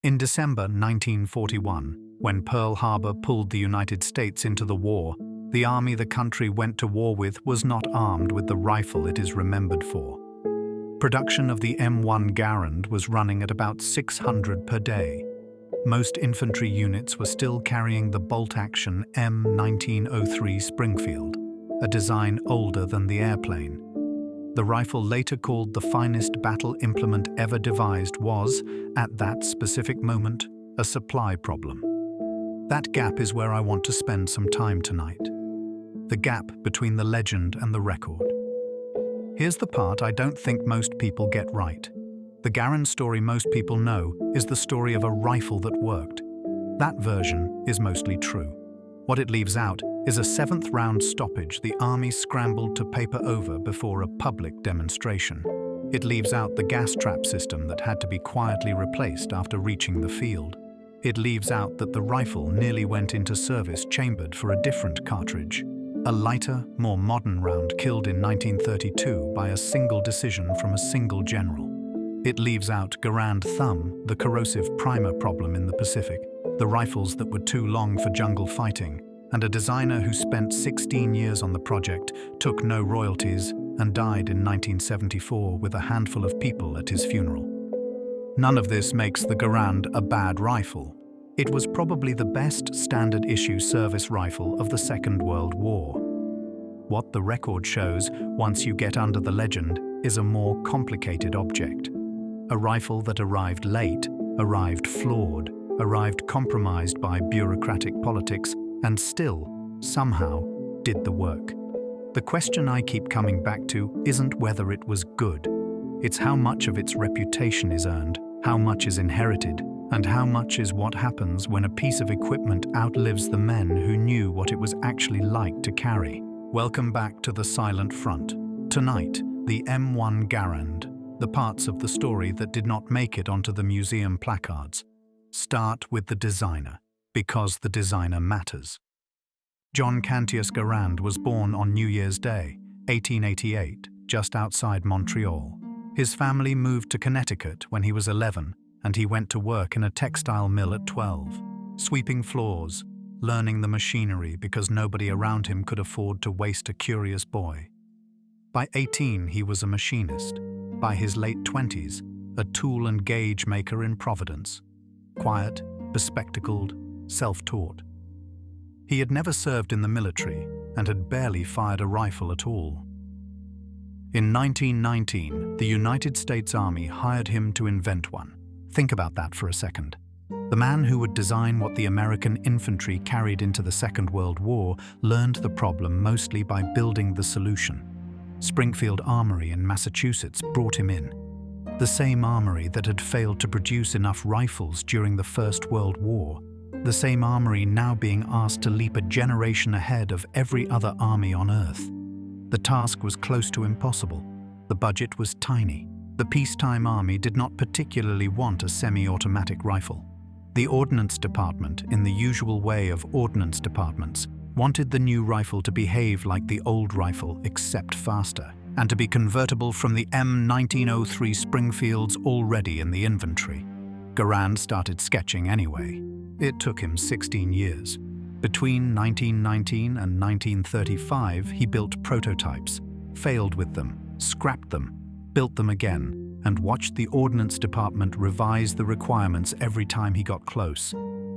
In December 1941, when Pearl Harbor pulled the United States into the war, the army the country went to war with was not armed with the rifle it is remembered for. Production of the M1 Garand was running at about 600 per day. Most infantry units were still carrying the bolt-action M1903 Springfield, a design older than the airplane. The rifle, later called the finest battle implement ever devised, was, at that specific moment, a supply problem. That gap is where I want to spend some time tonight. The gap between the legend and the record. Here's the part I don't think most people get right. The Garand story most people know is the story of a rifle that worked. That version is mostly true. What it leaves out is a seventh-round stoppage the army scrambled to paper over before a public demonstration. It leaves out the gas trap system that had to be quietly replaced after reaching the field. It leaves out that the rifle nearly went into service chambered for a different cartridge. A lighter, more modern round killed in 1932 by a single decision from a single general. It leaves out Garand Thumb, the corrosive primer problem in the Pacific, the rifles that were too long for jungle fighting, and a designer who spent 16 years on the project, took no royalties, and died in 1974 with a handful of people at his funeral. None of this makes the Garand a bad rifle. It was probably the best standard-issue service rifle of the Second World War. What the record shows, once you get under the legend, is a more complicated object. A rifle that arrived late, arrived flawed, arrived compromised by bureaucratic politics, and still, somehow, did the work. The question I keep coming back to isn't whether it was good. It's how much of its reputation is earned, how much is inherited, and how much is what happens when a piece of equipment outlives the men who knew what it was actually like to carry. Welcome back to the Silent Front. Tonight, the M1 Garand, the parts of the story that did not make it onto the museum placards. Start with the designer, because the designer matters. John Cantius Garand was born on New Year's Day, 1888, just outside Montreal. His family moved to Connecticut when he was 11, and he went to work in a textile mill at 12, sweeping floors, learning the machinery because nobody around him could afford to waste a curious boy. By 18, he was a machinist. By his late 20s, a tool and gauge maker in Providence. Quiet, bespectacled, self-taught. He had never served in the military and had barely fired a rifle at all. In 1919, the United States Army hired him to invent one. Think about that for a second. The man who would design what the American infantry carried into the Second World War learned the problem mostly by building the solution. Springfield Armory in Massachusetts brought him in. The same armory that had failed to produce enough rifles during the First World War. The same armory now being asked to leap a generation ahead of every other army on Earth. The task was close to impossible. The budget was tiny. The peacetime army did not particularly want a semi-automatic rifle. The Ordnance Department, in the usual way of ordnance departments, wanted the new rifle to behave like the old rifle except faster, and to be convertible from the M1903 Springfields already in the inventory. Garand started sketching anyway. It took him 16 years. Between 1919 and 1935, he built prototypes, failed with them, scrapped them, built them again, and watched the Ordnance Department revise the requirements every time he got close.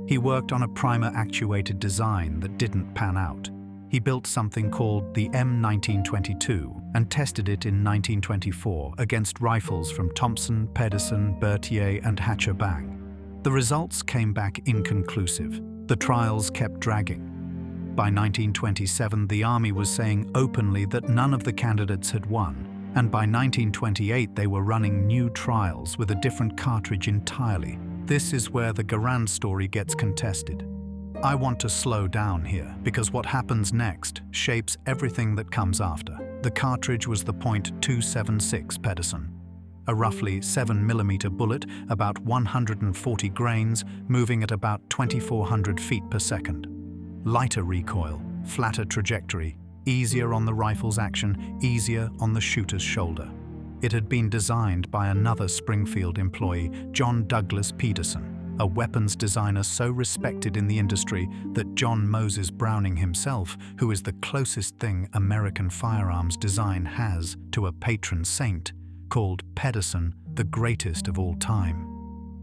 He worked on a primer-actuated design that didn't pan out. He built something called the M1922 and tested it in 1924 against rifles from Thompson, Pedersen, Berthier, and Hatcher-Bang. The results came back inconclusive. The trials kept dragging. By 1927, the Army was saying openly that none of the candidates had won, and by 1928 they were running new trials with a different cartridge entirely. This is where the Garand story gets contested. I want to slow down here, because what happens next shapes everything that comes after. The cartridge was the .276 Pedersen, a roughly 7mm bullet, about 140 grains, moving at about 2,400 feet per second. Lighter recoil, flatter trajectory, easier on the rifle's action, easier on the shooter's shoulder. It had been designed by another Springfield employee, John Douglas Peterson. a weapons designer so respected in the industry that John Moses Browning himself, who is the closest thing American firearms design has to a patron saint, called Pedersen the greatest of all time.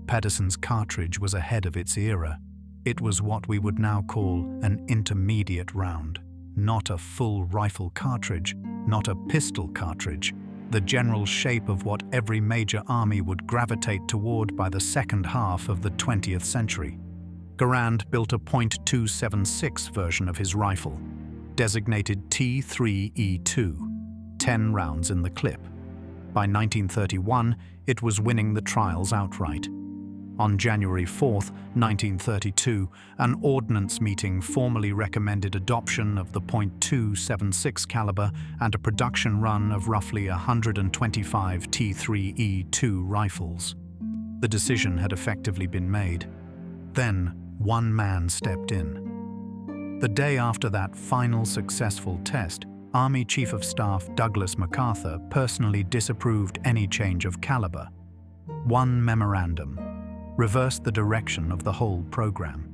Pedersen's cartridge was ahead of its era. It was what we would now call an intermediate round, not a full rifle cartridge, not a pistol cartridge, the general shape of what every major army would gravitate toward by the second half of the 20th century. Garand built a .276 version of his rifle, designated T3E2, 10 rounds in the clip. By 1931, it was winning the trials outright. On January 4, 1932, an ordnance meeting formally recommended adoption of the .276 caliber and a production run of roughly 125 T3E2 rifles. The decision had effectively been made. Then, one man stepped in. The day after that final successful test, Army Chief of Staff Douglas MacArthur personally disapproved any change of caliber. One memorandum reversed the direction of the whole program.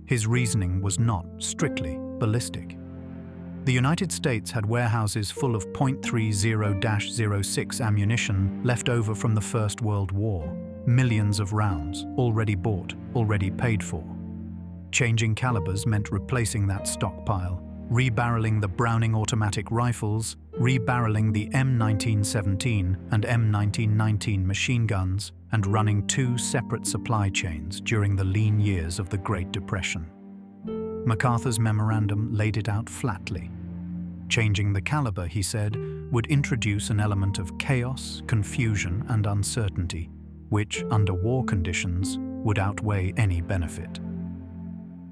His reasoning was not strictly ballistic. The United States had warehouses full of .30-06 ammunition left over from the First World War, millions of rounds already bought, already paid for. Changing calibers meant replacing that stockpile, rebarreling the Browning automatic rifles, rebarreling the M1917 and M1919 machine guns, and running two separate supply chains during the lean years of the Great Depression. MacArthur's memorandum laid it out flatly. Changing the caliber, he said, would introduce an element of chaos, confusion, and uncertainty, which, under war conditions, would outweigh any benefit.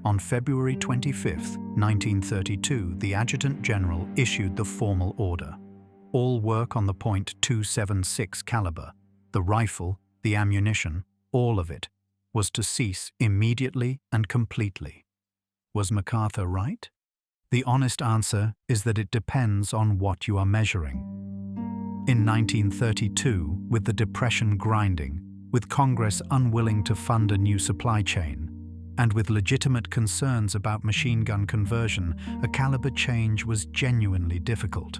On February 25, 1932, the Adjutant General issued the formal order. All work on the .276 caliber, the rifle, the ammunition, all of it, was to cease immediately and completely. Was MacArthur right? The honest answer is that it depends on what you are measuring. In 1932, with the Depression grinding, with Congress unwilling to fund a new supply chain, and with legitimate concerns about machine gun conversion, a caliber change was genuinely difficult.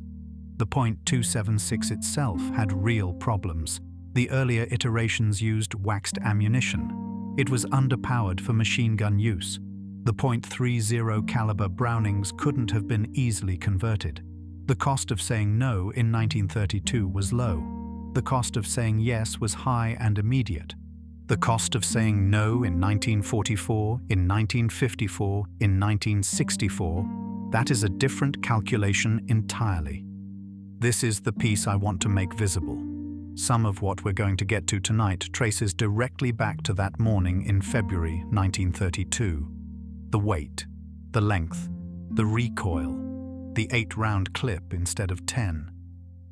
The .276 itself had real problems. The earlier iterations used waxed ammunition. It was underpowered for machine gun use. The .30 caliber Brownings couldn't have been easily converted. The cost of saying no in 1932 was low. The cost of saying yes was high and immediate. The cost of saying no in 1944, in 1954, in 1964, that is a different calculation entirely. This is the piece I want to make visible. Some of what we're going to get to tonight traces directly back to that morning in February 1932. The weight, the length, the recoil, the 8-round clip instead of 10,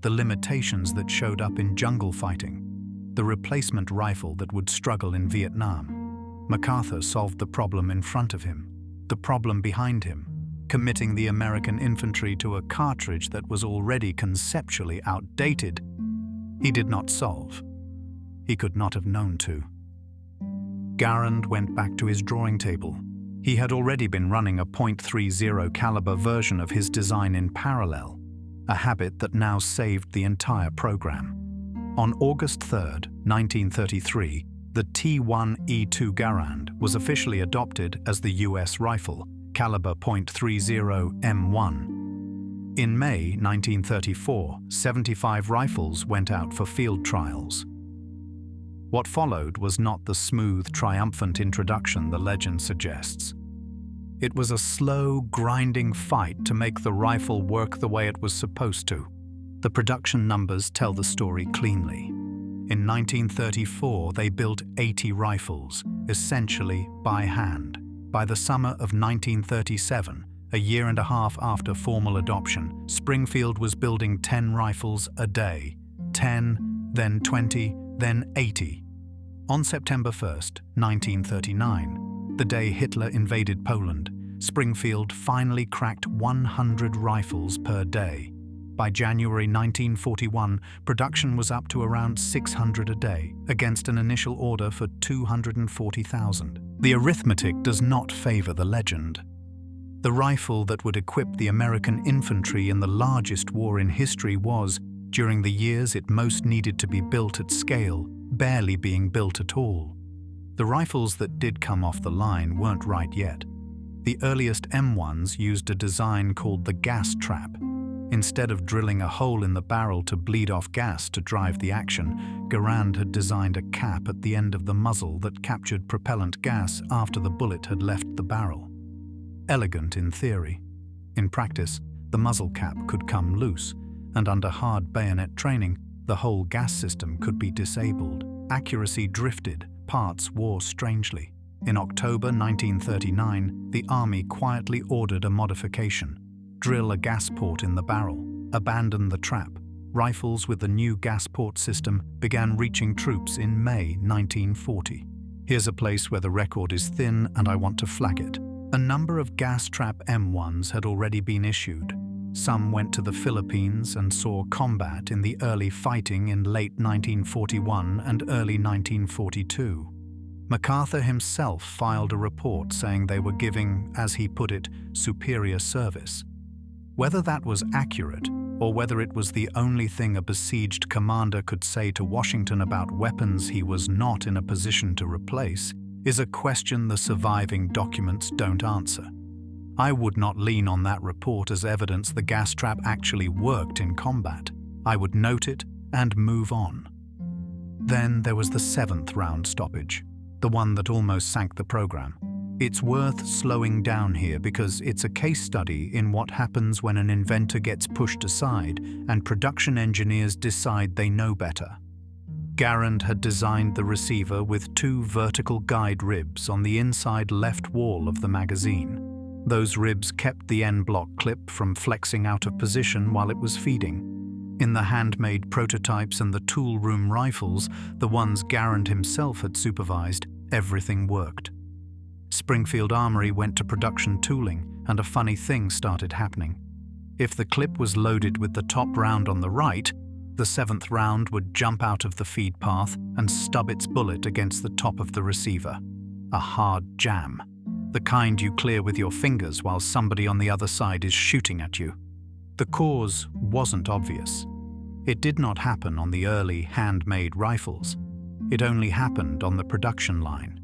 the limitations that showed up in jungle fighting, the replacement rifle that would struggle in Vietnam. MacArthur solved the problem in front of him, the problem behind him, committing the American infantry to a cartridge that was already conceptually outdated. He did not solve. He could not have known to. Garand went back to his drawing table. He had already been running a .30 caliber version of his design in parallel, a habit that now saved the entire program. On August 3, 1933, the T1E2 Garand was officially adopted as the U.S. rifle, caliber .30 M1. In May 1934, 75 rifles went out for field trials. What followed was not the smooth, triumphant introduction the legend suggests. It was a slow, grinding fight to make the rifle work the way it was supposed to. The production numbers tell the story cleanly. In 1934, they built 80 rifles, essentially by hand. By the summer of 1937, a year and a half after formal adoption, Springfield was building 10 rifles a day. 10, then 20, then 80. On September 1, 1939, the day Hitler invaded Poland, Springfield finally cracked 100 rifles per day. By January 1941, production was up to around 600 a day, against an initial order for 240,000. The arithmetic does not favor the legend. The rifle that would equip the American infantry in the largest war in history was, during the years it most needed to be built at scale, barely being built at all. The rifles that did come off the line weren't right yet. The earliest M1s used a design called the gas trap. Instead of drilling a hole in the barrel to bleed off gas to drive the action, Garand had designed a cap at the end of the muzzle that captured propellant gas after the bullet had left the barrel. Elegant in theory. In practice, the muzzle cap could come loose, and under hard bayonet training, the whole gas system could be disabled. Accuracy drifted, parts wore strangely. In October 1939, the Army quietly ordered a modification. Drill a gas port in the barrel, abandon the trap. Rifles with the new gas port system began reaching troops in May 1940. Here's a place where the record is thin and I want to flag it. A number of gas trap M1s had already been issued. Some went to the Philippines and saw combat in the early fighting in late 1941 and early 1942. MacArthur himself filed a report saying they were giving, as he put it, superior service. Whether that was accurate, or whether it was the only thing a besieged commander could say to Washington about weapons he was not in a position to replace, is a question the surviving documents don't answer. I would not lean on that report as evidence the gas trap actually worked in combat. I would note it and move on. Then there was the 7th round stoppage, the one that almost sank the program. It's worth slowing down here because it's a case study in what happens when an inventor gets pushed aside and production engineers decide they know better. Garand had designed the receiver with 2 vertical guide ribs on the inside left wall of the magazine. Those ribs kept the N-block clip from flexing out of position while it was feeding. In the handmade prototypes and the tool room rifles, the ones Garand himself had supervised, everything worked. Springfield Armory went to production tooling, and a funny thing started happening. If the clip was loaded with the top round on the right, the 7th round would jump out of the feed path and stub its bullet against the top of the receiver. A hard jam. The kind you clear with your fingers while somebody on the other side is shooting at you. The cause wasn't obvious. It did not happen on the early handmade rifles. It only happened on the production line.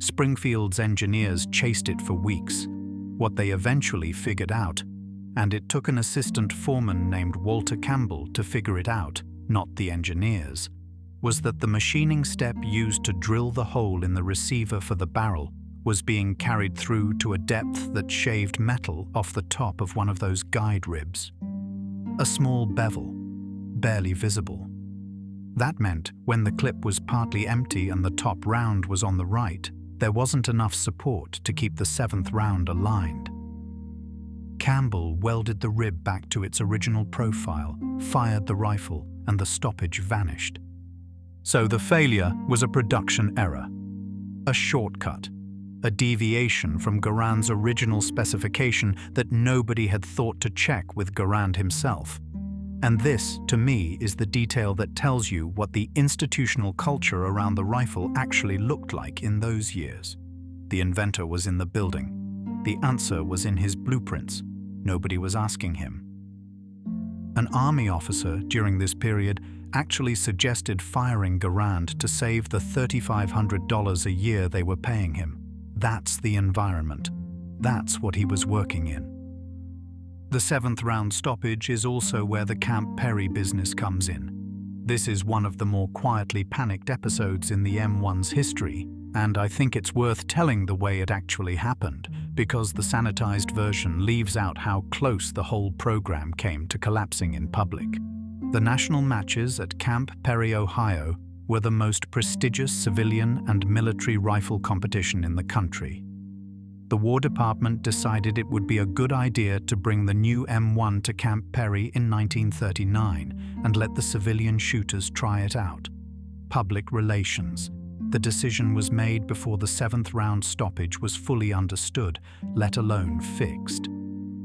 Springfield's engineers chased it for weeks. What they eventually figured out, and it took an assistant foreman named Walter Campbell to figure it out, not the engineers, was that the machining step used to drill the hole in the receiver for the barrel was being carried through to a depth that shaved metal off the top of one of those guide ribs. A small bevel, barely visible. That meant when the clip was partly empty and the top round was on the right, there wasn't enough support to keep the 7th round aligned. Campbell welded the rib back to its original profile, fired the rifle, and the stoppage vanished. So the failure was a production error, a shortcut, a deviation from Garand's original specification that nobody had thought to check with Garand himself. And this, to me, is the detail that tells you what the institutional culture around the rifle actually looked like in those years. The inventor was in the building. The answer was in his blueprints. Nobody was asking him. An army officer during this period actually suggested firing Garand to save the $3,500 a year they were paying him. That's the environment. That's what he was working in. The 7th round stoppage is also where the Camp Perry business comes in. This is one of the more quietly panicked episodes in the M1's history, and I think it's worth telling the way it actually happened, because the sanitized version leaves out how close the whole program came to collapsing in public. The national matches at Camp Perry, Ohio, were the most prestigious civilian and military rifle competition in the country. The War Department decided it would be a good idea to bring the new M1 to Camp Perry in 1939 and let the civilian shooters try it out. Public relations. The decision was made before the 7th round stoppage was fully understood, let alone fixed.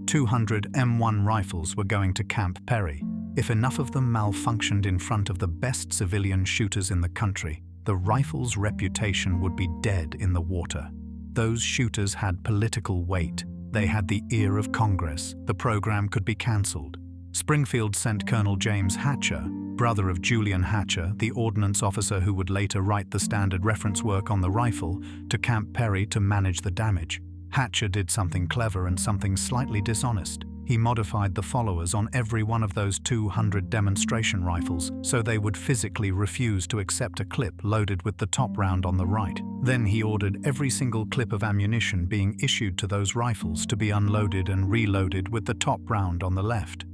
200 M1 rifles were going to Camp Perry. If enough of them malfunctioned in front of the best civilian shooters in the country, the rifle's reputation would be dead in the water. Those shooters had political weight. They had the ear of Congress. The program could be cancelled. Springfield sent Colonel James Hatcher, brother of Julian Hatcher, the ordnance officer who would later write the standard reference work on the rifle, to Camp Perry to manage the damage. Hatcher did something clever and something slightly dishonest. He modified the followers on every one of those 200 demonstration rifles so they would physically refuse to accept a clip loaded with the top round on the right. Then he ordered every single clip of ammunition being issued to those rifles to be unloaded and reloaded with the top round on the left.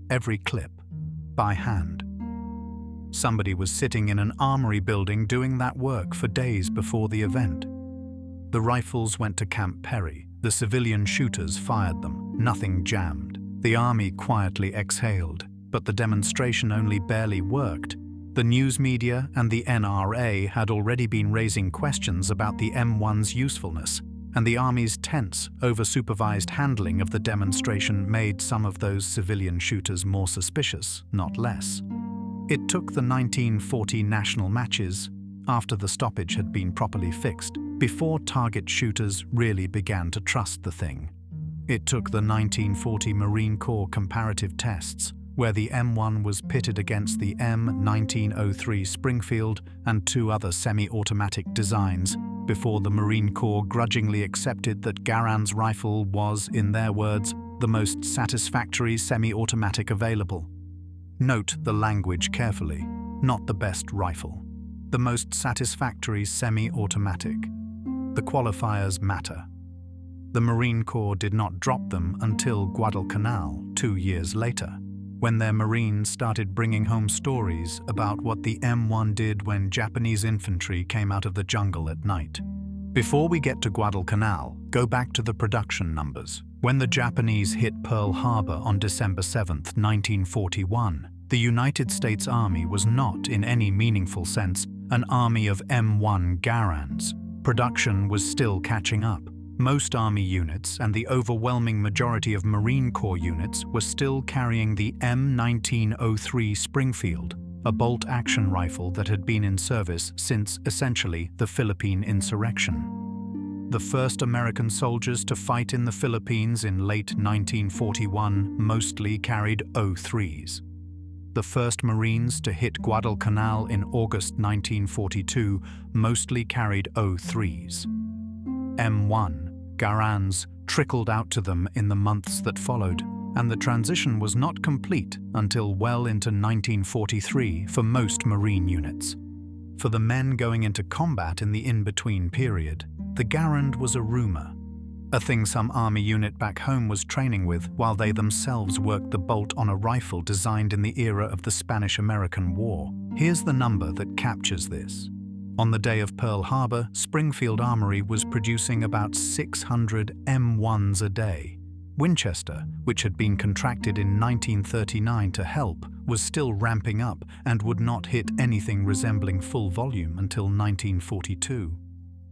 Every clip, by hand. Somebody was sitting in an armory building doing that work for days before the event. The rifles went to Camp Perry. The civilian shooters fired them. Nothing jammed. The army quietly exhaled, but the demonstration only barely worked. The news media and the NRA had already been raising questions about the M1's usefulness, and the army's tense, over-supervised handling of the demonstration made some of those civilian shooters more suspicious, not less. It took the 1940 national matches, after the stoppage had been properly fixed, before target shooters really began to trust the thing. It took the 1940 Marine Corps comparative tests, where the M1 was pitted against the M1903 Springfield and two other semi-automatic designs, before the Marine Corps grudgingly accepted that Garand's rifle was, in their words, the most satisfactory semi-automatic available. Note the language carefully, not the best rifle. The most satisfactory semi-automatic. The qualifiers matter. The Marine Corps did not drop them until Guadalcanal 2 years later, when their Marines started bringing home stories about what the M1 did when Japanese infantry came out of the jungle at night. Before we get to Guadalcanal, go back to the production numbers. When the Japanese hit Pearl Harbor on December 7, 1941, the United States Army was not, in any meaningful sense, an army of M1 Garands. Production was still catching up. Most Army units and the overwhelming majority of Marine Corps units were still carrying the M1903 Springfield, a bolt-action rifle that had been in service since, essentially, the Philippine insurrection. The first American soldiers to fight in the Philippines in late 1941 mostly carried O3s. The first Marines to hit Guadalcanal in August 1942 mostly carried O3s. M1 Garands trickled out to them in the months that followed, and the transition was not complete until well into 1943 for most Marine units. For the men going into combat in the in-between period, the Garand was a rumor, a thing some Army unit back home was training with while they themselves worked the bolt on a rifle designed in the era of the Spanish-American War. Here's the number that captures this. On the day of Pearl Harbor, Springfield Armory was producing about 600 M1s a day. Winchester, which had been contracted in 1939 to help, was still ramping up and would not hit anything resembling full volume until 1942.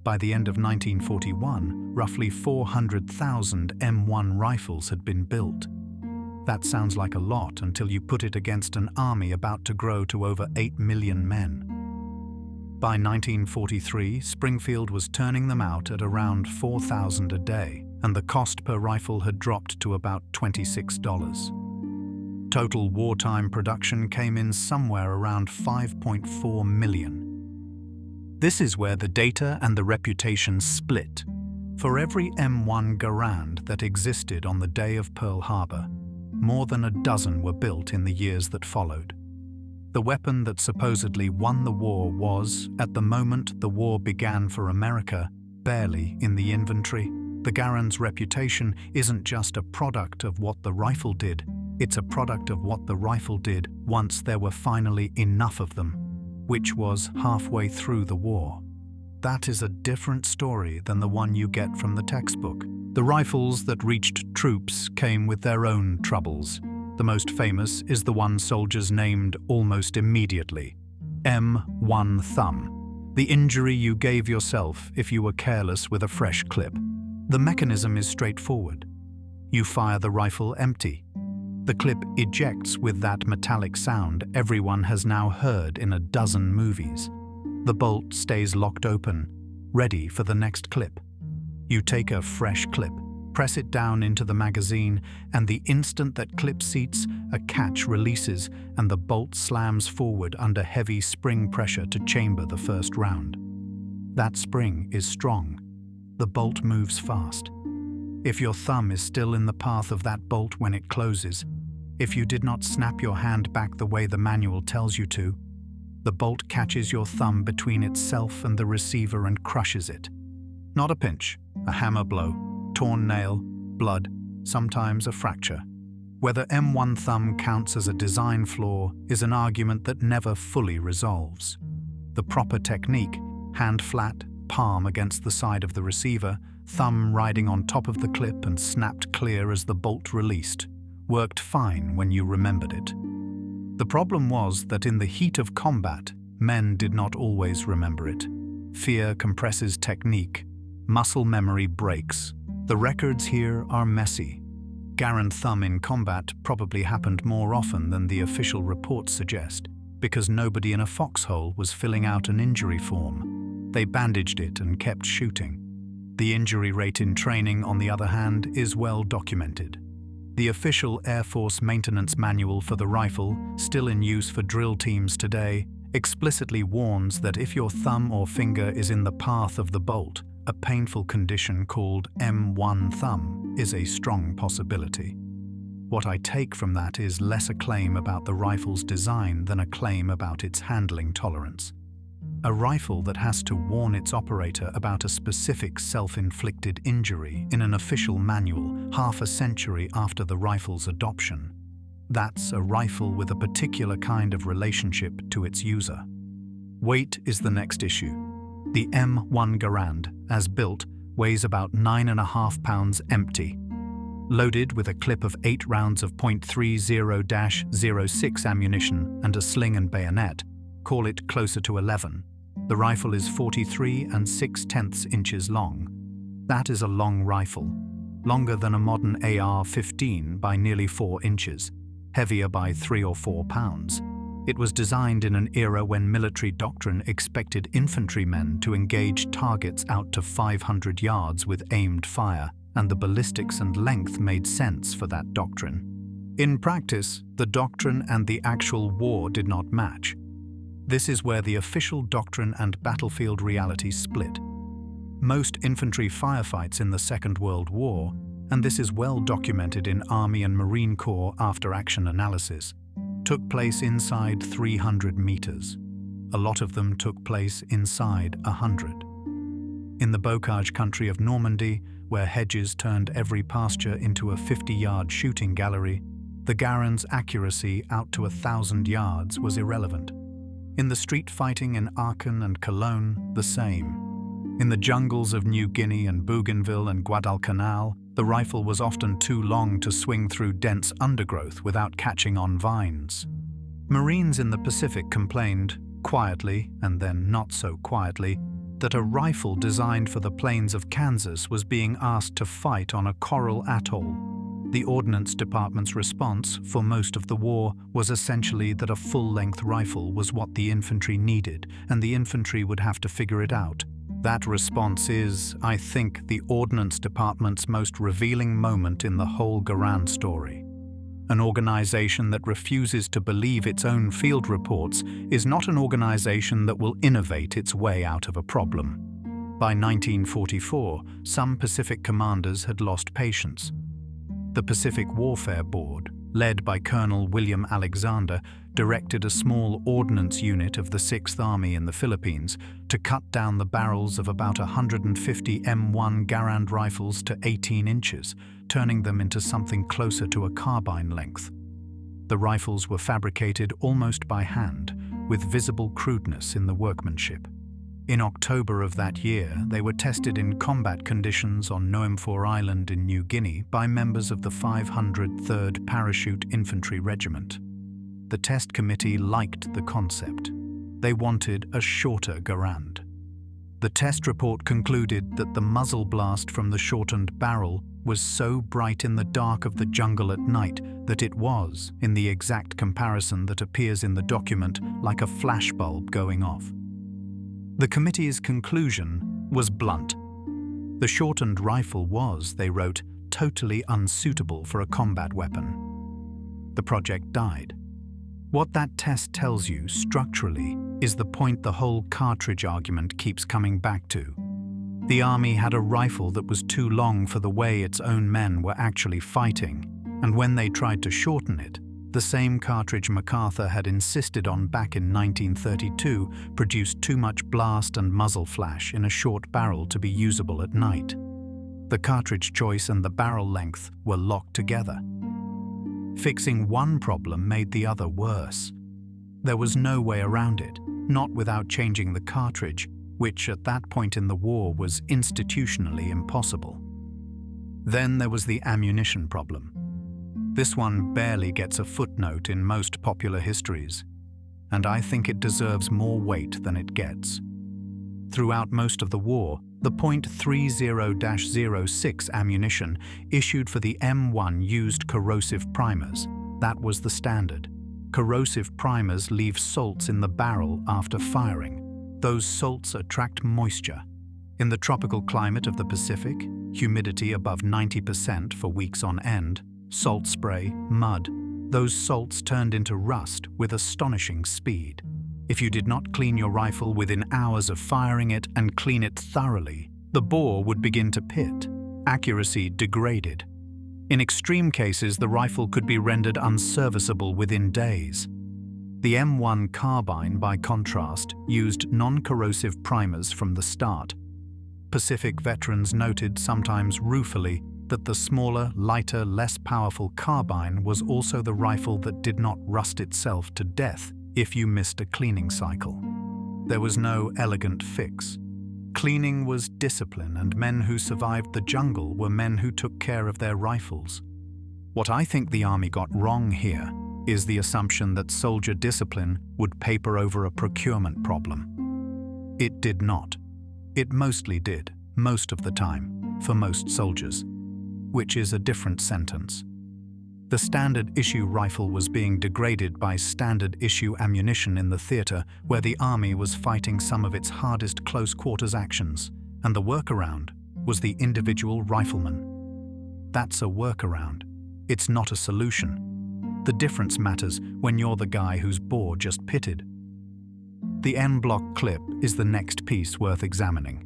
By the end of 1941, roughly 400,000 M1 rifles had been built. That sounds like a lot until you put it against an army about to grow to over 8 million men. By 1943, Springfield was turning them out at around 4,000 a day, and the cost per rifle had dropped to about $26. Total wartime production came in somewhere around 5.4 million. This is where the data and the reputation split. For every M1 Garand that existed on the day of Pearl Harbor, more than a dozen were built in the years that followed. The weapon that supposedly won the war was, at the moment the war began for America, barely in the inventory. The Garand's reputation isn't just a product of what the rifle did, it's a product of what the rifle did once there were finally enough of them, which was halfway through the war. That is a different story than the one you get from the textbook. The rifles that reached troops came with their own troubles. The most famous is the one soldiers named almost immediately, M1 Thumb, the injury you gave yourself if you were careless with a fresh clip. The mechanism is straightforward. You fire the rifle empty. The clip ejects with that metallic sound everyone has now heard in a dozen movies. The bolt stays locked open, ready for the next clip. You take a fresh clip, press it down into the magazine, and the instant that clip seats, a catch releases and the bolt slams forward under heavy spring pressure to chamber the first round. That spring is strong. The bolt moves fast. If your thumb is still in the path of that bolt when it closes, if you did not snap your hand back the way the manual tells you to, the bolt catches your thumb between itself and the receiver and crushes it. Not a pinch, a hammer blow, torn nail, blood, sometimes a fracture. Whether M1 thumb counts as a design flaw is an argument that never fully resolves. The proper technique, hand flat, palm against the side of the receiver, thumb riding on top of the clip and snapped clear as the bolt released, worked fine when you remembered it. The problem was that in the heat of combat, men did not always remember it. Fear compresses technique. Muscle memory breaks. The records here are messy. Garand thumb in combat probably happened more often than the official reports suggest, because nobody in a foxhole was filling out an injury form. They bandaged it and kept shooting. The injury rate in training, on the other hand, is well documented. The official Air Force maintenance manual for the rifle, still in use for drill teams today, explicitly warns that if your thumb or finger is in the path of the bolt, a painful condition called M1 thumb is a strong possibility. What I take from that is less a claim about the rifle's design than a claim about its handling tolerance. A rifle that has to warn its operator about a specific self-inflicted injury in an official manual half a century after the rifle's adoption. That's a rifle with a particular kind of relationship to its user. Weight is the next issue. The M1 Garand, as built, weighs about 9.5 pounds empty. Loaded with a clip of 8 rounds of .30-06 ammunition and a sling and bayonet, call it closer to 11. The rifle is 43 6/10 inches long. That is a long rifle, longer than a modern AR-15 by nearly 4 inches, heavier by 3 or 4 pounds. It was designed in an era when military doctrine expected infantrymen to engage targets out to 500 yards with aimed fire, and the ballistics and length made sense for that doctrine. In practice, the doctrine and the actual war did not match. This is where the official doctrine and battlefield reality split. Most infantry firefights in the Second World War, and this is well documented in Army and Marine Corps after-action analysis, took place inside 300 meters. A lot of them took place inside 100. In the bocage country of Normandy, where hedges turned every pasture into a 50-yard shooting gallery, the Garand's accuracy out to 1,000 yards was irrelevant. In the street fighting in Aachen and Cologne, the same. In the jungles of New Guinea and Bougainville and Guadalcanal, the rifle was often too long to swing through dense undergrowth without catching on vines. Marines in the Pacific complained, quietly and then not so quietly, that a rifle designed for the plains of Kansas was being asked to fight on a coral atoll. The Ordnance Department's response for most of the war was essentially that a full-length rifle was what the infantry needed, and the infantry would have to figure it out. That response is, I think, the Ordnance Department's most revealing moment in the whole Garand story. An organization that refuses to believe its own field reports is not an organization that will innovate its way out of a problem. By 1944, some Pacific commanders had lost patience. The Pacific Warfare Board, led by Colonel William Alexander, directed a small ordnance unit of the 6th Army in the Philippines to cut down the barrels of about 150 M1 Garand rifles to 18 inches, turning them into something closer to a carbine length. The rifles were fabricated almost by hand, with visible crudeness in the workmanship. In October of that year, they were tested in combat conditions on Noemfor Island in New Guinea by members of the 503rd Parachute Infantry Regiment. The test committee liked the concept. They wanted a shorter Garand. The test report concluded that the muzzle blast from the shortened barrel was so bright in the dark of the jungle at night that it was, in the exact comparison that appears in the document, like a flashbulb going off. The committee's conclusion was blunt. The shortened rifle was, they wrote, totally unsuitable for a combat weapon. The project died. What that test tells you, structurally, is the point the whole cartridge argument keeps coming back to. The army had a rifle that was too long for the way its own men were actually fighting, and when they tried to shorten it, the same cartridge MacArthur had insisted on back in 1932 produced too much blast and muzzle flash in a short barrel to be usable at night. The cartridge choice and the barrel length were locked together. Fixing one problem made the other worse. There was no way around it, not without changing the cartridge, which at that point in the war was institutionally impossible. Then there was the ammunition problem. This one barely gets a footnote in most popular histories, and I think it deserves more weight than it gets. Throughout most of the war, the .30-06 ammunition issued for the M1 used corrosive primers. That was the standard. Corrosive primers leave salts in the barrel after firing. Those salts attract moisture. In the tropical climate of the Pacific, humidity above 90% for weeks on end, salt spray, mud, those salts turned into rust with astonishing speed. If you did not clean your rifle within hours of firing it and clean it thoroughly, the bore would begin to pit. Accuracy degraded. In extreme cases, the rifle could be rendered unserviceable within days. The M1 carbine, by contrast, used non-corrosive primers from the start. Pacific veterans noted, sometimes ruefully, that the smaller, lighter, less powerful carbine was also the rifle that did not rust itself to death if you missed a cleaning cycle. There was no elegant fix. Cleaning was discipline, and men who survived the jungle were men who took care of their rifles. What I think the army got wrong here is the assumption that soldier discipline would paper over a procurement problem. It did not. It mostly did, most of the time, for most soldiers, which is a different sentence. The standard issue rifle was being degraded by standard issue ammunition in the theater where the army was fighting some of its hardest close quarters actions, and the workaround was the individual rifleman. That's a workaround. It's not a solution. The difference matters when you're the guy whose bore just pitted. The N-block clip is the next piece worth examining,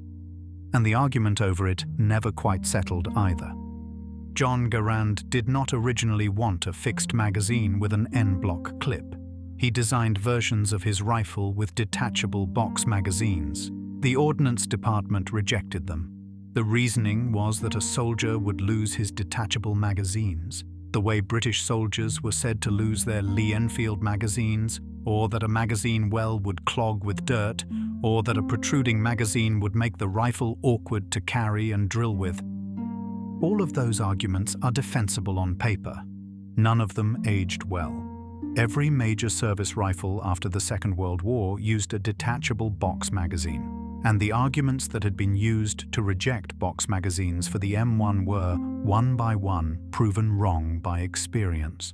and the argument over it never quite settled either. John Garand did not originally want a fixed magazine with an N-block clip. He designed versions of his rifle with detachable box magazines. The Ordnance Department rejected them. The reasoning was that a soldier would lose his detachable magazines, the way British soldiers were said to lose their Lee-Enfield magazines, or that a magazine well would clog with dirt, or that a protruding magazine would make the rifle awkward to carry and drill with. All of those arguments are defensible on paper. None of them aged well. Every major service rifle after the Second World War used a detachable box magazine, and the arguments that had been used to reject box magazines for the M1 were, one by one, proven wrong by experience.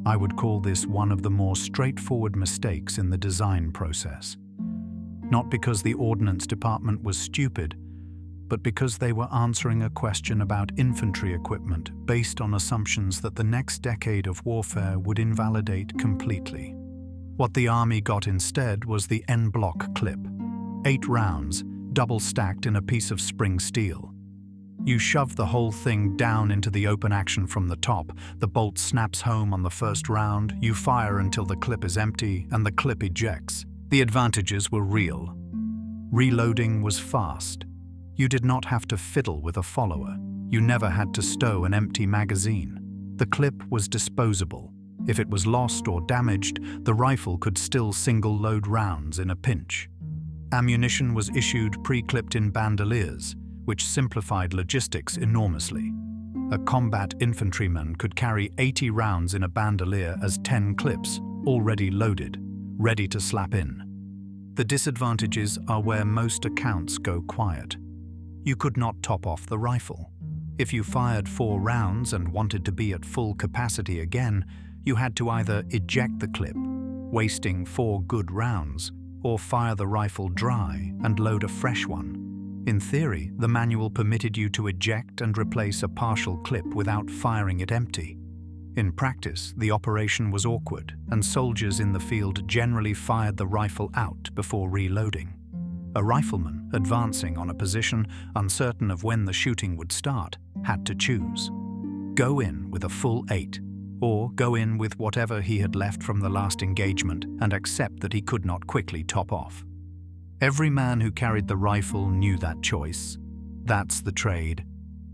I would call this one of the more straightforward mistakes in the design process. Not because the Ordnance Department was stupid, but because they were answering a question about infantry equipment based on assumptions that the next decade of warfare would invalidate completely. What the army got instead was the N-block clip. 8 rounds, double-stacked in a piece of spring steel. You shove the whole thing down into the open action from the top, the bolt snaps home on the first round, you fire until the clip is empty, and the clip ejects. The advantages were real. Reloading was fast. You did not have to fiddle with a follower. You never had to stow an empty magazine. The clip was disposable. If it was lost or damaged, the rifle could still single-load rounds in a pinch. Ammunition was issued pre-clipped in bandoliers, which simplified logistics enormously. A combat infantryman could carry 80 rounds in a bandolier as 10 clips, already loaded, ready to slap in. The disadvantages are where most accounts go quiet. You could not top off the rifle. If you fired 4 rounds and wanted to be at full capacity again, you had to either eject the clip, wasting 4 good rounds, or fire the rifle dry and load a fresh one. In theory, the manual permitted you to eject and replace a partial clip without firing it empty. In practice, the operation was awkward, and soldiers in the field generally fired the rifle out before reloading. A rifleman, advancing on a position uncertain of when the shooting would start, had to choose. Go in with a full 8, or go in with whatever he had left from the last engagement and accept that he could not quickly top off. Every man who carried the rifle knew that choice. That's the trade.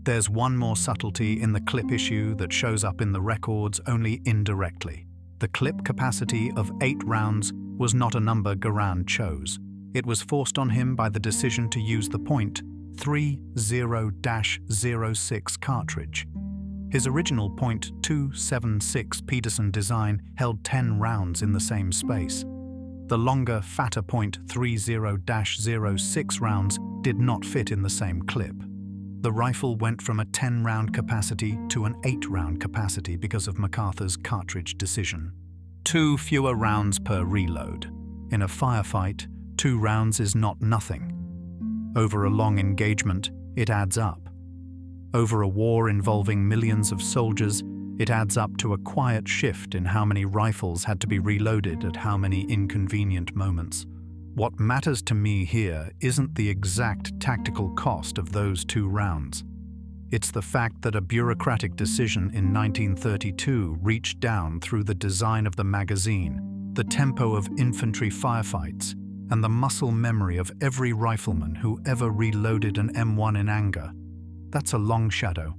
There's one more subtlety in the clip issue that shows up in the records only indirectly. The clip capacity of 8 rounds was not a number Garand chose. It was forced on him by the decision to use the .30-06 cartridge. His original .276 Peterson design held 10 rounds in the same space. The longer, fatter .30-06 rounds did not fit in the same clip. The rifle went from a 10-round capacity to an 8-round capacity because of MacArthur's cartridge decision. 2 fewer rounds per reload. In a firefight, 2 rounds is not nothing. Over a long engagement, it adds up. Over a war involving millions of soldiers, it adds up to a quiet shift in how many rifles had to be reloaded at how many inconvenient moments. What matters to me here isn't the exact tactical cost of those 2 rounds. It's the fact that a bureaucratic decision in 1932 reached down through the design of the magazine, the tempo of infantry firefights, and the muscle memory of every rifleman who ever reloaded an M1 in anger. That's a long shadow.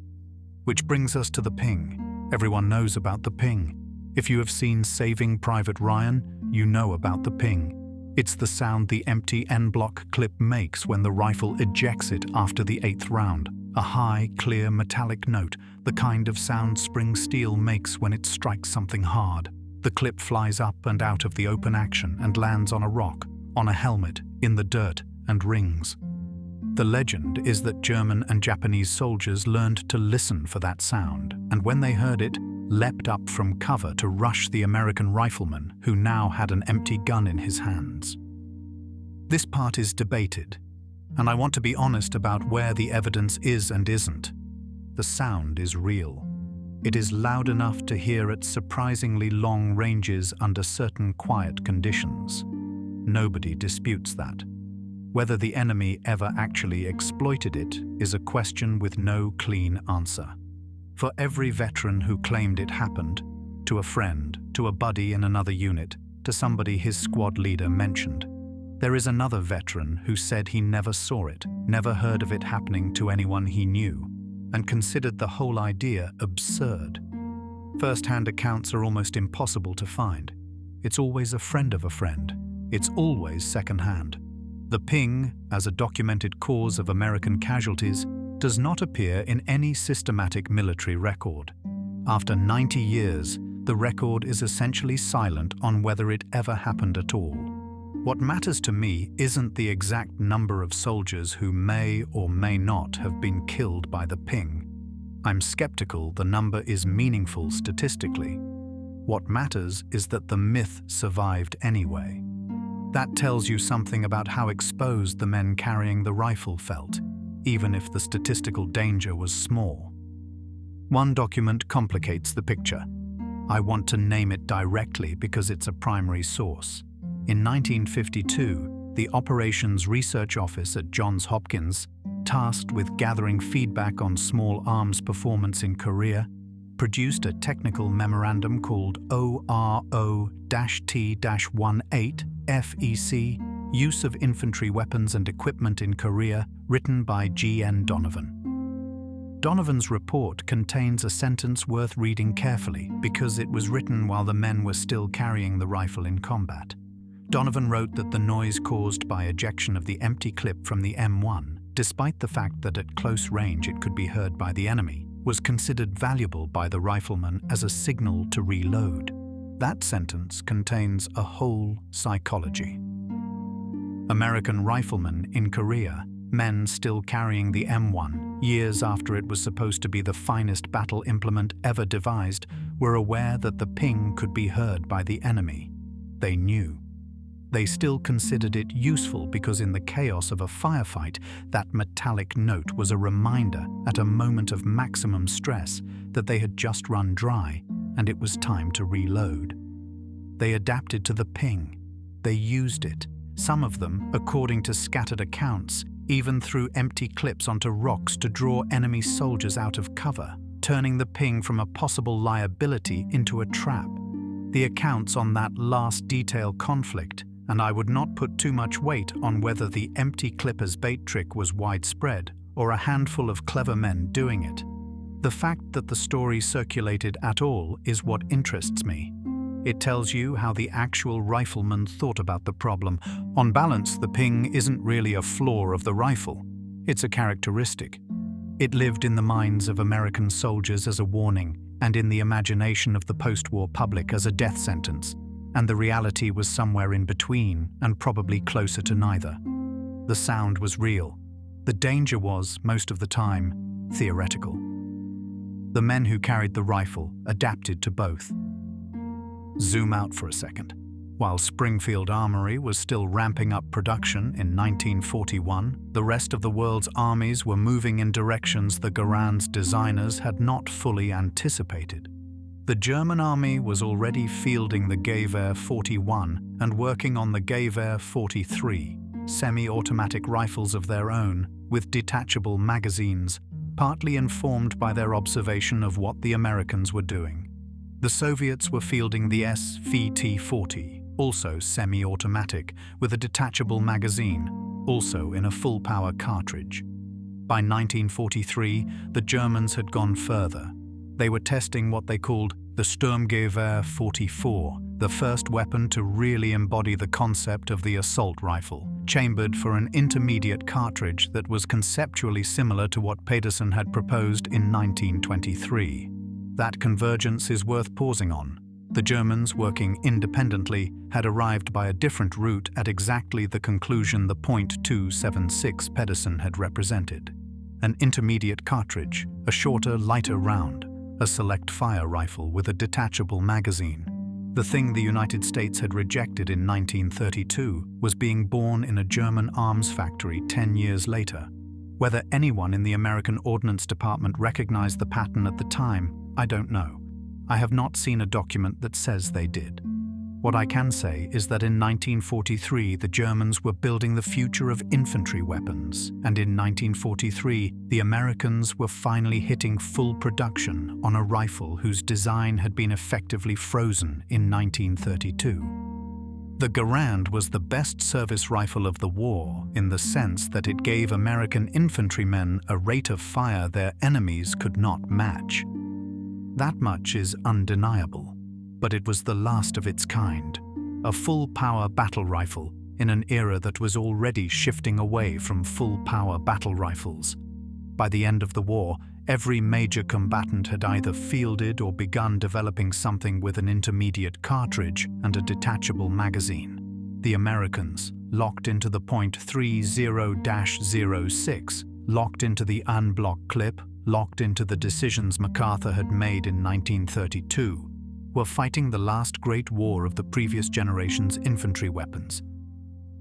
Which brings us to the ping. Everyone knows about the ping. If you have seen Saving Private Ryan, you know about the ping. It's the sound the empty N-block clip makes when the rifle ejects it after the 8th round. A high, clear, metallic note, the kind of sound spring steel makes when it strikes something hard. The clip flies up and out of the open action and lands on a rock, on a helmet, in the dirt, and rings. The legend is that German and Japanese soldiers learned to listen for that sound, and when they heard it, leapt up from cover to rush the American rifleman, who now had an empty gun in his hands. This part is debated, and I want to be honest about where the evidence is and isn't. The sound is real. It is loud enough to hear at surprisingly long ranges under certain quiet conditions. Nobody disputes that. Whether the enemy ever actually exploited it is a question with no clean answer. For every veteran who claimed it happened, to a friend, to a buddy in another unit, to somebody his squad leader mentioned, there is another veteran who said he never saw it, never heard of it happening to anyone he knew, and considered the whole idea absurd. First-hand accounts are almost impossible to find. It's always a friend of a friend. It's always second-hand. The ping, as a documented cause of American casualties, does not appear in any systematic military record. After 90 years, the record is essentially silent on whether it ever happened at all. What matters to me isn't the exact number of soldiers who may or may not have been killed by the ping. I'm skeptical the number is meaningful statistically. What matters is that the myth survived anyway. That tells you something about how exposed the men carrying the rifle felt, even if the statistical danger was small. One document complicates the picture. I want to name it directly because it's a primary source. In 1952, the Operations Research Office at Johns Hopkins, tasked with gathering feedback on small arms performance in Korea, produced a technical memorandum called ORO-T-18 FEC, Use of Infantry Weapons and Equipment in Korea, written by G.N. Donovan. Donovan's report contains a sentence worth reading carefully because it was written while the men were still carrying the rifle in combat. Donovan wrote that the noise caused by ejection of the empty clip from the M1, despite the fact that at close range it could be heard by the enemy, was considered valuable by the rifleman as a signal to reload. That sentence contains a whole psychology. American riflemen in Korea Men still carrying the M1, years after it was supposed to be the finest battle implement ever devised, were aware that the ping could be heard by the enemy. They knew. They still considered it useful because in the chaos of a firefight, that metallic note was a reminder at a moment of maximum stress that they had just run dry and it was time to reload. They adapted to the ping. They used it. Some of them, according to scattered accounts, even threw empty clips onto rocks to draw enemy soldiers out of cover, turning the ping from a possible liability into a trap. The accounts on that last detail conflict, and I would not put too much weight on whether the empty clip as bait trick was widespread or a handful of clever men doing it. The fact that the story circulated at all is what interests me. It tells you how the actual rifleman thought about the problem. On balance, the ping isn't really a flaw of the rifle. It's a characteristic. It lived in the minds of American soldiers as a warning, and in the imagination of the post-war public as a death sentence. And the reality was somewhere in between, and probably closer to neither. The sound was real. The danger was, most of the time, theoretical. The men who carried the rifle adapted to both. Zoom out for a second. While Springfield Armory was still ramping up production in 1941, the rest of the world's armies were moving in directions the Garand's designers had not fully anticipated. The German army was already fielding the Gewehr 41 and working on the Gewehr 43, semi-automatic rifles of their own with detachable magazines, partly informed by their observation of what the Americans were doing. The Soviets were fielding the SVT-40, also semi-automatic, with a detachable magazine, also in a full-power cartridge. By 1943, the Germans had gone further. They were testing what they called the Sturmgewehr 44, the first weapon to really embody the concept of the assault rifle, chambered for an intermediate cartridge that was conceptually similar to what Pedersen had proposed in 1923. That convergence is worth pausing on. The Germans, working independently, had arrived by a different route at exactly the conclusion the .276 Pedersen had represented. An intermediate cartridge, a shorter, lighter round, a select fire rifle with a detachable magazine. The thing the United States had rejected in 1932 was being born in a German arms factory 10 years later. Whether anyone in the American Ordnance Department recognized the pattern at the time, I don't know. I have not seen a document that says they did. What I can say is that in 1943 the Germans were building the future of infantry weapons, and in 1943 the Americans were finally hitting full production on a rifle whose design had been effectively frozen in 1932. The Garand was the best service rifle of the war in the sense that it gave American infantrymen a rate of fire their enemies could not match. That much is undeniable, but it was the last of its kind, a full-power battle rifle in an era that was already shifting away from full-power battle rifles. By the end of the war, every major combatant had either fielded or begun developing something with an intermediate cartridge and a detachable magazine. The Americans, locked into the .30-06, locked into the unblock clip, locked into the decisions MacArthur had made in 1932, were fighting the last great war of the previous generation's infantry weapons.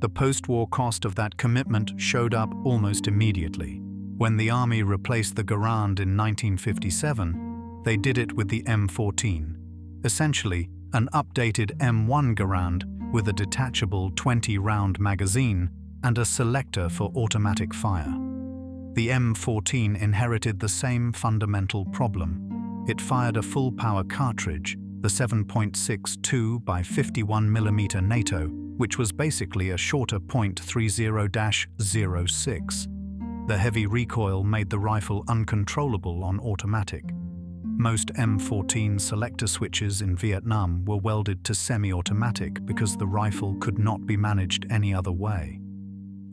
The post-war cost of that commitment showed up almost immediately. When the Army replaced the Garand in 1957, they did it with the M14, essentially an updated M1 Garand with a detachable 20-round magazine and a selector for automatic fire. The M14 inherited the same fundamental problem. It fired a full-power cartridge, the 7.62 by 51mm NATO, which was basically a shorter .30-06. The heavy recoil made the rifle uncontrollable on automatic. Most M14 selector switches in Vietnam were welded to semi-automatic because the rifle could not be managed any other way.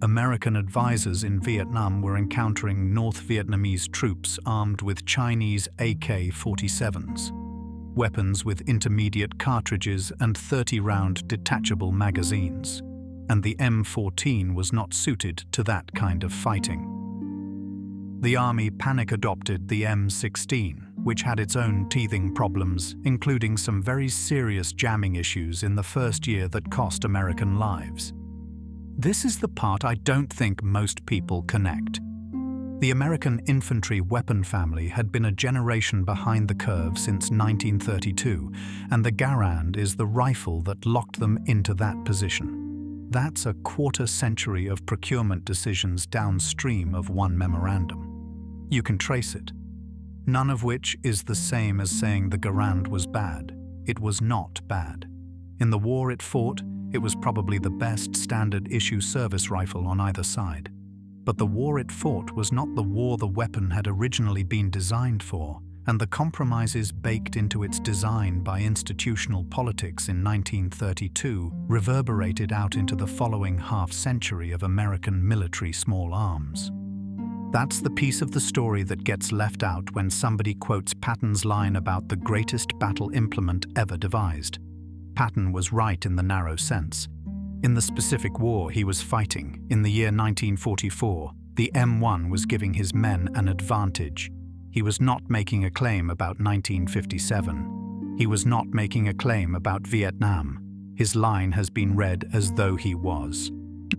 American advisors in Vietnam were encountering North Vietnamese troops armed with Chinese AK-47s, weapons with intermediate cartridges and 30-round detachable magazines. and the M14 was not suited to that kind of fighting. The Army panic-adopted the M16, which had its own teething problems, including some very serious jamming issues in the first year that cost American lives. This is the part I don't think most people connect. The American infantry weapon family had been a generation behind the curve since 1932, and the Garand is the rifle that locked them into that position. That's a quarter-century of procurement decisions downstream of one memorandum. You can trace it. None of which is the same as saying the Garand was bad. It was not bad. In the war it fought, it was probably the best standard-issue service rifle on either side. But the war it fought was not the war the weapon had originally been designed for, and the compromises baked into its design by institutional politics in 1932 reverberated out into the following half-century of American military small arms. That's the piece of the story that gets left out when somebody quotes Patton's line about the greatest battle implement ever devised. Patton was right in the narrow sense. In the specific war he was fighting, in the year 1944, the M1 was giving his men an advantage. He was not making a claim about 1957. He was not making a claim about Vietnam. His line has been read as though he was.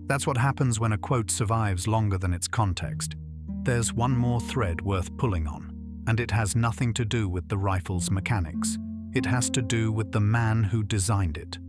That's what happens when a quote survives longer than its context. There's one more thread worth pulling on, and it has nothing to do with the rifle's mechanics. It has to do with the man who designed it.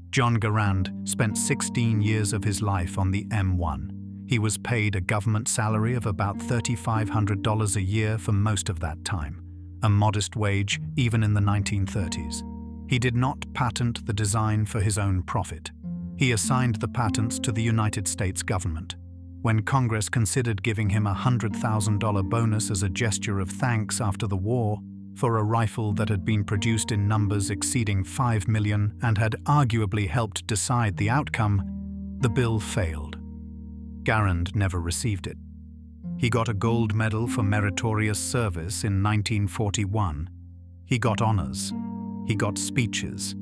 John Garand spent 16 years of his life on the M1. He was paid a government salary of about $3,500 a year for most of that time, a modest wage even in the 1930s. He did not patent the design for his own profit. He assigned the patents to the United States government. When Congress considered giving him a $100,000 bonus as a gesture of thanks after the war for a rifle that had been produced in numbers exceeding 5 million and had arguably helped decide the outcome, the bill failed. Garand never received it. He got a gold medal for meritorious service in 1941. He got honors. He got speeches.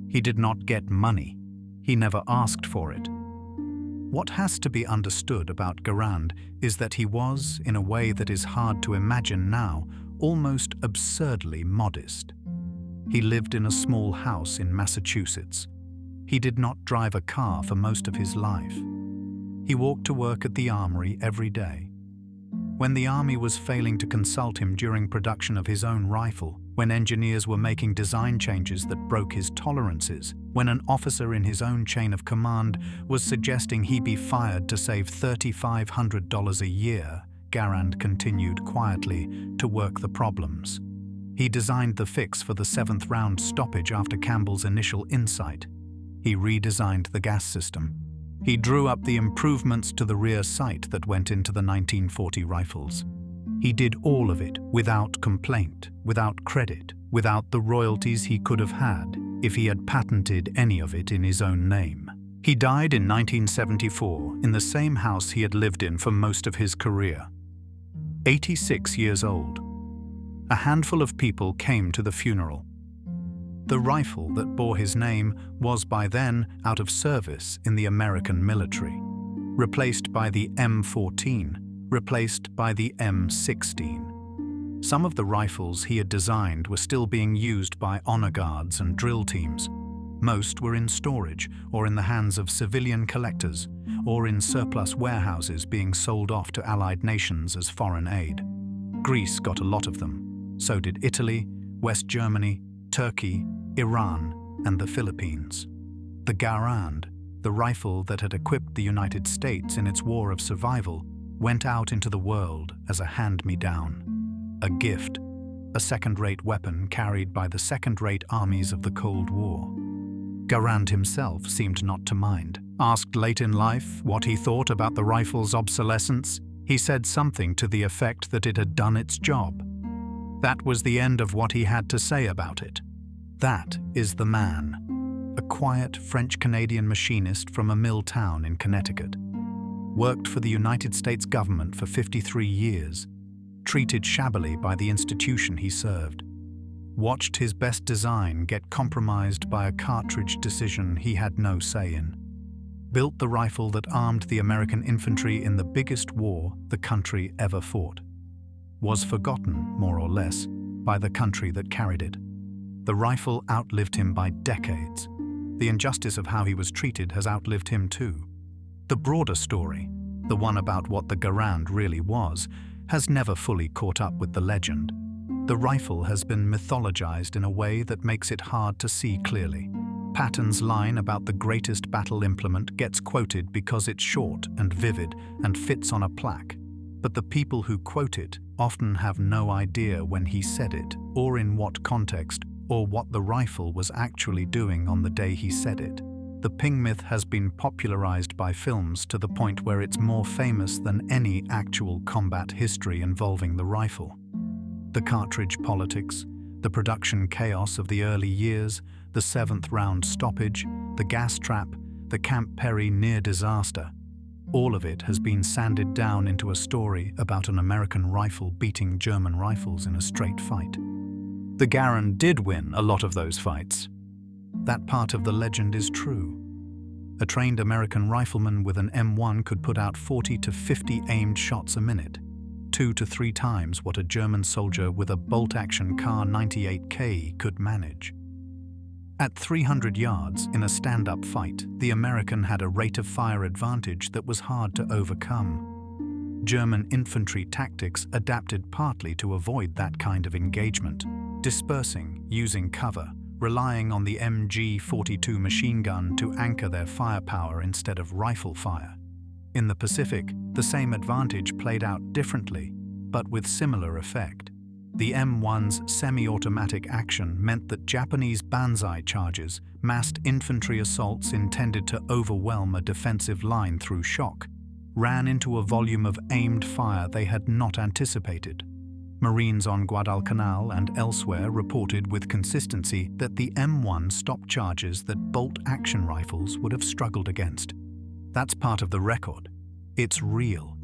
He did not get money. He never asked for it. What has to be understood about Garand is that he was, in a way that is hard to imagine now, almost absurdly modest. He lived in a small house in Massachusetts. He did not drive a car for most of his life. He walked to work at the armory every day. When the army was failing to consult him during production of his own rifle, when engineers were making design changes that broke his tolerances, when an officer in his own chain of command was suggesting he be fired to save $3,500 a year, Garand continued quietly to work the problems. He designed the fix for the 7th round stoppage after Campbell's initial insight. He redesigned the gas system. He drew up the improvements to the rear sight that went into the 1940 rifles. He did all of it without complaint, without credit, without the royalties he could have had if he had patented any of it in his own name. He died in 1974 in the same house he had lived in for most of his career. 86 years old. A handful of people came to the funeral. The rifle that bore his name was by then out of service in the American military, replaced by the M14, replaced by the M16. Some of the rifles he had designed were still being used by honor guards and drill teams. Most were in storage or in the hands of civilian collectors or in surplus warehouses being sold off to allied nations as foreign aid. Greece got a lot of them. So did Italy, West Germany, Turkey, Iran, and the Philippines. The Garand, the rifle that had equipped the United States in its war of survival, went out into the world as a hand-me-down, a gift, a second-rate weapon carried by the second-rate armies of the Cold War. Garand himself seemed not to mind. Asked late in life what he thought about the rifle's obsolescence, he said something to the effect that it had done its job. That was the end of what he had to say about it. That is the man, a quiet French-Canadian machinist from a mill town in Connecticut. Worked for the United States government for 53 years, treated shabbily by the institution he served. Watched his best design get compromised by a cartridge decision he had no say in. built the rifle that armed the American infantry in the biggest war the country ever fought. Was forgotten, more or less, by the country that carried it. The rifle outlived him by decades. The injustice of how he was treated has outlived him too. The broader story, the one about what the Garand really was, has never fully caught up with the legend. The rifle has been mythologized in a way that makes it hard to see clearly. Patton's line about the greatest battle implement gets quoted because it's short and vivid and fits on a plaque. But the people who quote it often have no idea when he said it, or in what context, or what the rifle was actually doing on the day he said it. The Ping myth has been popularized by films to the point where it's more famous than any actual combat history involving the rifle. The cartridge politics, the production chaos of the early years, the 7th round stoppage, the gas trap, the Camp Perry near disaster. All of it has been sanded down into a story about an American rifle beating German rifles in a straight fight. The Garand did win a lot of those fights. That part of the legend is true. A trained American rifleman with an M1 could put out 40 to 50 aimed shots a minute, 2 to 3 times what a German soldier with a bolt-action Kar 98K could manage. At 300 yards in a stand-up fight, the American had a rate of fire advantage that was hard to overcome. German infantry tactics adapted partly to avoid that kind of engagement, dispersing, using cover, relying on the MG-42 machine gun to anchor their firepower instead of rifle fire. In the Pacific, the same advantage played out differently, but with similar effect. The M1's semi-automatic action meant that Japanese banzai charges, massed infantry assaults intended to overwhelm a defensive line through shock, ran into a volume of aimed fire they had not anticipated. Marines on Guadalcanal and elsewhere reported with consistency that the M1 stopped charges that bolt-action rifles would have struggled against. That's part of the record. It's real.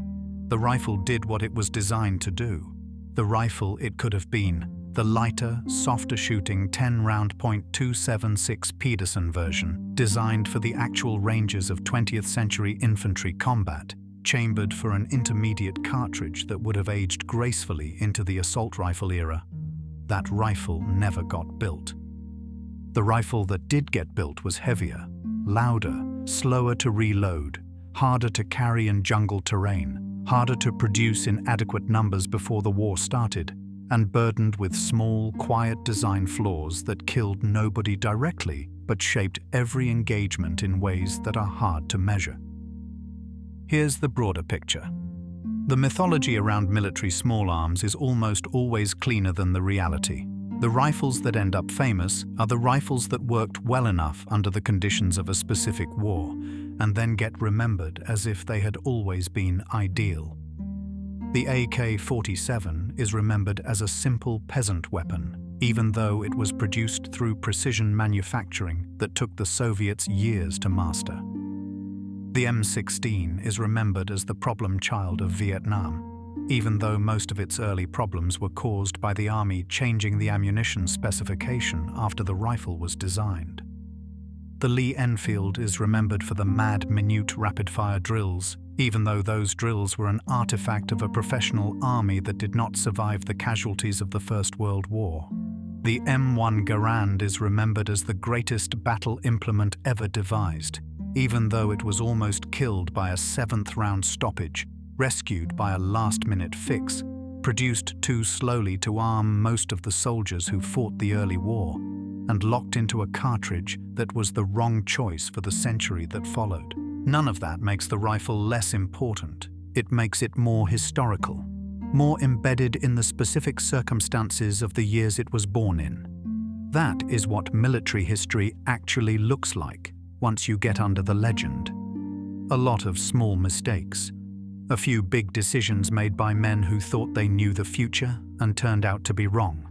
The rifle did what it was designed to do. The rifle it could have been, the lighter, softer-shooting 10-round .276 Pedersen version, designed for the actual ranges of 20th century infantry combat, chambered for an intermediate cartridge that would have aged gracefully into the assault rifle era. That rifle never got built. The rifle that did get built was heavier, louder, slower to reload, harder to carry in jungle terrain, harder to produce in adequate numbers before the war started, and burdened with small, quiet design flaws that killed nobody directly but shaped every engagement in ways that are hard to measure. Here's the broader picture. The mythology around military small arms is almost always cleaner than the reality. The rifles that end up famous are the rifles that worked well enough under the conditions of a specific war, and then get remembered as if they had always been ideal. The AK-47 is remembered as a simple peasant weapon, even though it was produced through precision manufacturing that took the Soviets years to master. The M16 is remembered as the problem child of Vietnam, even though most of its early problems were caused by the Army changing the ammunition specification after the rifle was designed. The Lee Enfield is remembered for the mad, minute rapid-fire drills, even though those drills were an artifact of a professional army that did not survive the casualties of the First World War. The M1 Garand is remembered as the greatest battle implement ever devised, even though it was almost killed by a 7th round stoppage, rescued by a last-minute fix, produced too slowly to arm most of the soldiers who fought the early war, and locked into a cartridge that was the wrong choice for the century that followed. None of that makes the rifle less important. It makes it more historical, more embedded in the specific circumstances of the years it was born in. That is what military history actually looks like once you get under the legend. A lot of small mistakes, a few big decisions made by men who thought they knew the future and turned out to be wrong.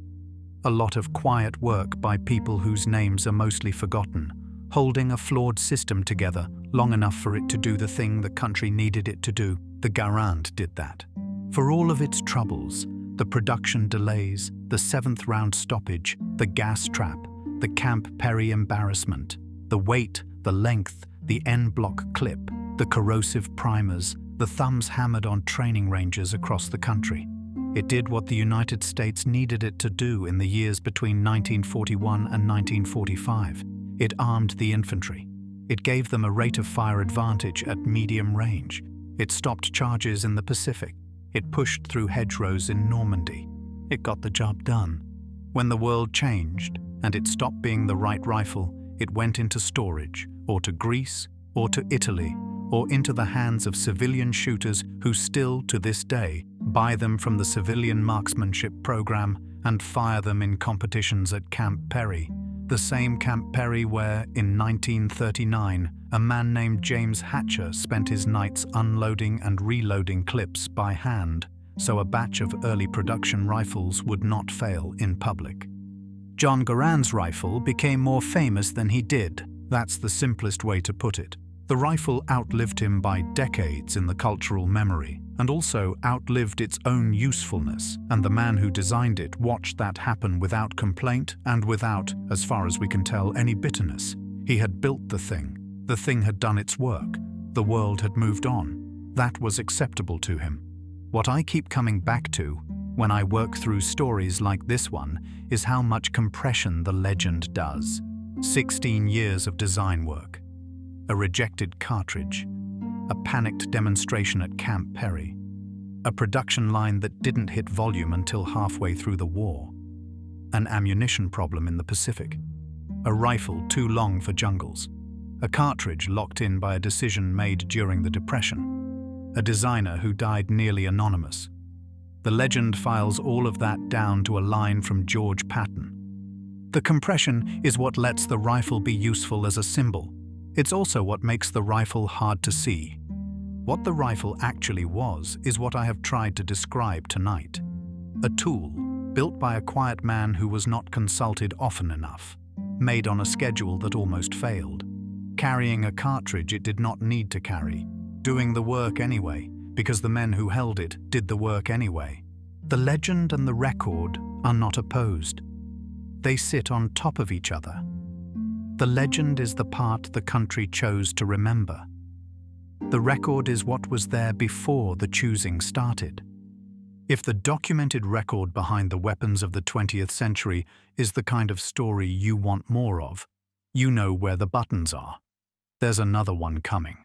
A lot of quiet work by people whose names are mostly forgotten, holding a flawed system together long enough for it to do the thing the country needed it to do. The Garand did that. For all of its troubles, the production delays, the 7th round stoppage, the gas trap, the Camp Perry embarrassment, the weight, the length, The N-block clip, the corrosive primers, the thumbs hammered on training ranges across the country. It did what the United States needed it to do in the years between 1941 and 1945. It armed the infantry. It gave them a rate of fire advantage at medium range. It stopped charges in the Pacific. It pushed through hedgerows in Normandy. It got the job done. When the world changed, and it stopped being the right rifle, it went into storage, or to Greece, or to Italy, or into the hands of civilian shooters who still, to this day, buy them from the civilian marksmanship program and fire them in competitions at Camp Perry, the same Camp Perry where, in 1939, a man named James Hatcher spent his nights unloading and reloading clips by hand, so a batch of early production rifles would not fail in public. John Garand's rifle became more famous than he did. That's the simplest way to put it. The rifle outlived him by decades in the cultural memory, and also outlived its own usefulness, and the man who designed it watched that happen without complaint and without, as far as we can tell, any bitterness. He had built the thing had done its work, the world had moved on. That was acceptable to him. What I keep coming back to, when I work through stories like this one, is how much compression the legend does. 16 years of design work. A rejected cartridge, a panicked demonstration at Camp Perry, a production line that didn't hit volume until halfway through the war, an ammunition problem in the Pacific, a rifle too long for jungles, a cartridge locked in by a decision made during the Depression, a designer who died nearly anonymous. The legend files all of that down to a line from George Patton. The compression is what lets the rifle be useful as a symbol. It's also what makes the rifle hard to see. What the rifle actually was is what I have tried to describe tonight. A tool, built by a quiet man who was not consulted often enough, made on a schedule that almost failed, carrying a cartridge it did not need to carry, doing the work anyway, because the men who held it did the work anyway. The legend and the record are not opposed. They sit on top of each other. The legend is the part the country chose to remember. The record is what was there before the choosing started. If the documented record behind the weapons of the 20th century is the kind of story you want more of, you know where the buttons are. There's another one coming.